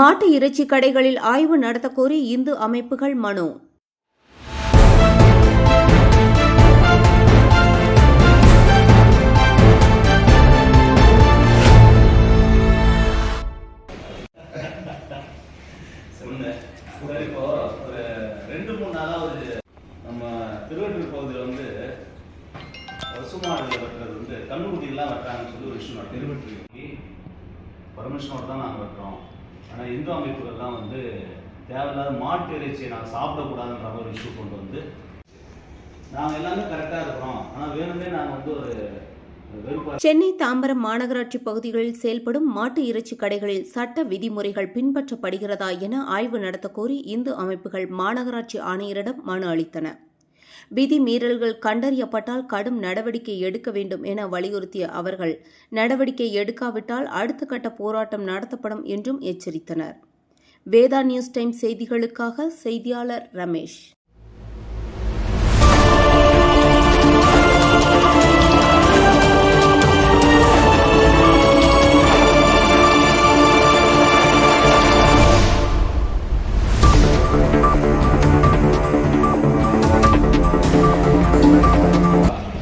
மாட்டு இறைச்சி கடைகளில் ஆய்வு நடத்தக் கோரி இந்து அமைப்புகள் மனு. இப்போ ஒரு 2-3 நாளாவது நம்ம திருவள்ளூர் பகுதியில் பசுமாடுகள் வெட்டுறது கண்ணுக்குட்டிலாம் வெட்டுறாங்கன்னு சொல்லி ஒரு விஷயம் நடக்குது. பர்மிஷனோடு தான் நாங்கள் வெட்டுறோம். ஆனால் இந்து அமைப்புகள்லாம் தேவையில்லாத மாட்டு இறைச்சியை நாங்கள் சாப்பிடக்கூடாதுன்ற ஒரு இஷ்யூ கொண்டு வந்து நாங்கள் எல்லாமே கரெக்டாக இருக்கிறோம். ஆனால் வேணுமே நாங்கள் ஒரு சென்னை தாம்பரம் மாநகராட்சி பகுதிகளில் செயல்படும் மாட்டு இறைச்சி கடைகளில் சட்ட விதிமுறைகள் பின்பற்றப்படுகிறதா என ஆய்வு நடத்தக் கோரி இந்து அமைப்புகள் மாநகராட்சி ஆணையரிடம் மனு அளித்தன. விதி மீறல்கள் கண்டறியப்பட்டால் கடும் நடவடிக்கை எடுக்க வேண்டும் என வலியுறுத்திய அவர்கள் நடவடிக்கை எடுக்காவிட்டால் அடுத்த கட்ட போராட்டம் நடத்தப்படும் என்றும் எச்சரித்தனர். வேதா நியூஸ் டைம் செய்திகளுக்காக செய்தியாளர் ரமேஷ்.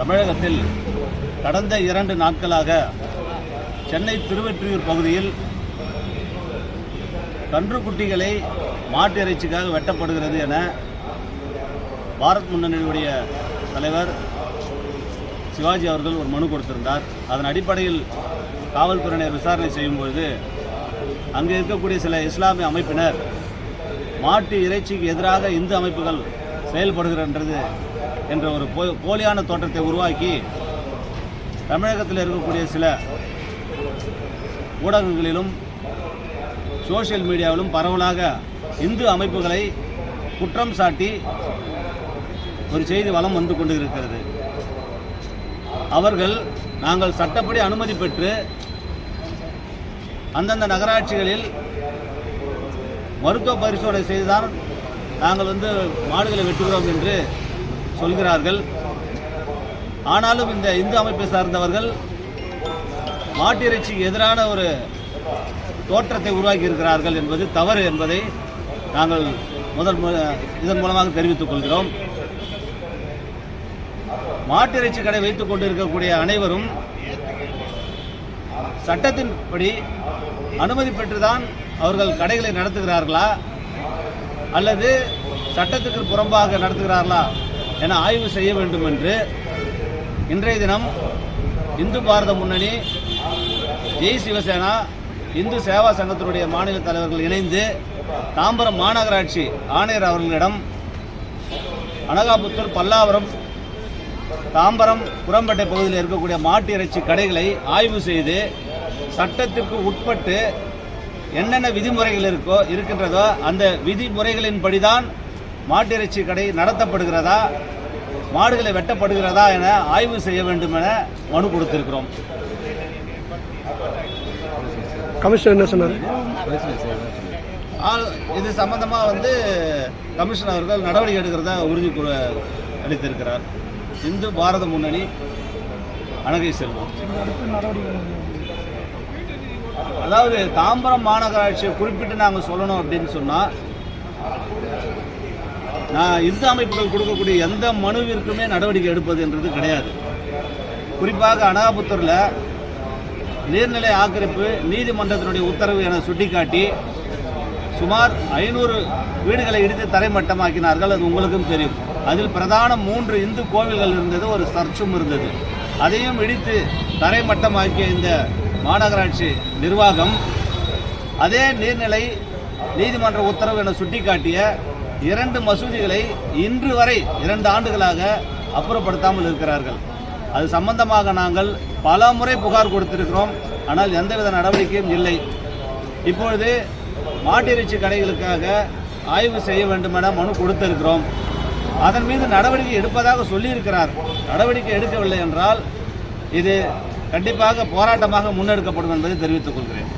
தமிழகத்தில் கடந்த 2 நாட்களாக சென்னை திருவொற்றியூர் பகுதியில் கன்றுக்குட்டிகளை மாட்டு இறைச்சிக்காக வெட்டப்படுகிறது என பாரத் முன்னணியுடைய தலைவர் சிவாஜி அவர்கள் ஒரு மனு கொடுத்திருந்தார். அதன் அடிப்படையில் காவல்துறையினர் விசாரணை செய்யும்பொழுது அங்கே இருக்கக்கூடிய சில இஸ்லாமிய அமைப்பினர் மாட்டு இறைச்சிக்கு எதிராக இந்து அமைப்புகள் செயல்படுகின்றது என்ற ஒரு போலியான தோற்றத்தை உருவாக்கி தமிழகத்தில் இருக்கக்கூடிய சில ஊடகங்களிலும் சோசியல் மீடியாவிலும் பரவலாக இந்து அமைப்புகளை குற்றம் சாட்டி ஒரு செய்தி வலம் வந்து கொண்டு இருக்கிறது. அவர்கள் நாங்கள் சட்டப்படி அனுமதி பெற்று அந்தந்த நகராட்சிகளில் மருத்துவ பரிசோதனை செய்துதான் நாங்கள் மாடுகளை வெட்டுகிறோம் என்று சொல்கிறார்கள். ஆனாலும் இந்த இந்து அமைப்பை சார்ந்தவர்கள் மாட்டு இறைச்சிக்கு எதிரான ஒரு தோற்றத்தை உருவாக்கி இருக்கிறார்கள் என்பது தவறு என்பதை நாங்கள் இதன் மூலமாக தெரிவித்துக் கொள்கிறோம். மாட்டு இறைச்சி கடை வைத்துக் கொண்டிருக்கக்கூடிய அனைவரும் சட்டத்தின்படி அனுமதி பெற்றுதான் அவர்கள் கடைகளை நடத்துகிறார்களா அல்லது சட்டத்துக்கு புறம்பாக நடத்துகிறார்களா என ஆய்வு செய்ய வேண்டும் என்று இன்றைய தினம் இந்து பாரத முன்னணி, ஜெய் சிவசேனா, இந்து சேவா சங்கத்தினுடைய மாநில தலைவர்கள் இணைந்து தாம்பரம் மாநகராட்சி ஆணையர் அவர்களிடம் அனகாபுத்தூர், பல்லாவரம், தாம்பரம், குரம்பேட்டை பகுதியில் இருக்கக்கூடிய மாட்டு இறைச்சி கடைகளை ஆய்வு செய்து சட்டத்திற்கு உட்பட்டு என்னென்ன விதிமுறைகள் இருக்கின்றதோ அந்த விதிமுறைகளின்படிதான் மாட்டு இறைச்சி கடை நடத்தப்படுகிறதா, மாடுகளை வெட்டப்படுகிறதா என ஆய்வு செய்ய வேண்டும் என மனு கொடுத்திருக்கிறோம். கமிஷனர் என்ன சொன்னார்? இது சம்பந்தமாக கமிஷனர் அவர்கள் நடவடிக்கை எடுக்கிறதா உறுதி அளித்திருக்கிறார். இந்து பாரத முன்னணி அனகை செல்வம். அதாவது தாம்பரம் மாநகராட்சியை குறிப்பிட்டு நாங்கள் சொல்லணும் அப்படின்னு சொன்னால், நான் இந்து அமைப்புகள் கொடுக்கக்கூடிய எந்த மனுவிற்குமே நடவடிக்கை எடுப்பது என்றது கிடையாது. குறிப்பாக அனகாபுத்தூரில் நீர்நிலை ஆக்கிரமிப்பு நீதிமன்றத்தினுடைய உத்தரவு என சுட்டிக்காட்டி சுமார் 500 வீடுகளை இடித்து தரைமட்டமாக்கினார்கள். அது உங்களுக்கும் தெரியும். அதில் பிரதான 3 இந்து கோவில்கள் இருந்தது, ஒரு சர்ச்சும் இருந்தது. அதையும் இடித்து தரைமட்டமாக்கிய இந்த மாநகராட்சி நிர்வாகம் அதே நீர்நிலை நீதிமன்ற உத்தரவு என சுட்டிக்காட்டிய 2 மசூதிகளை இன்று வரை 2 ஆண்டுகளாக அப்புறப்படுத்தாமல் இருக்கிறார்கள். அது சம்பந்தமாக நாங்கள் பல முறை புகார் கொடுத்திருக்கிறோம். ஆனால் எந்தவித நடவடிக்கையும் இல்லை. இப்பொழுது மாட்டு இறைச்சி கடைகளுக்காக ஆய்வு செய்ய வேண்டும் என மனு கொடுத்திருக்கிறோம். அதன் மீது நடவடிக்கை எடுப்பதாக சொல்லியிருக்கிறார். நடவடிக்கை எடுக்கவில்லை என்றால் இது கண்டிப்பாக போராட்டமாக முன்னெடுக்கப்படும் என்பதை தெரிவித்துக் கொள்கிறேன்.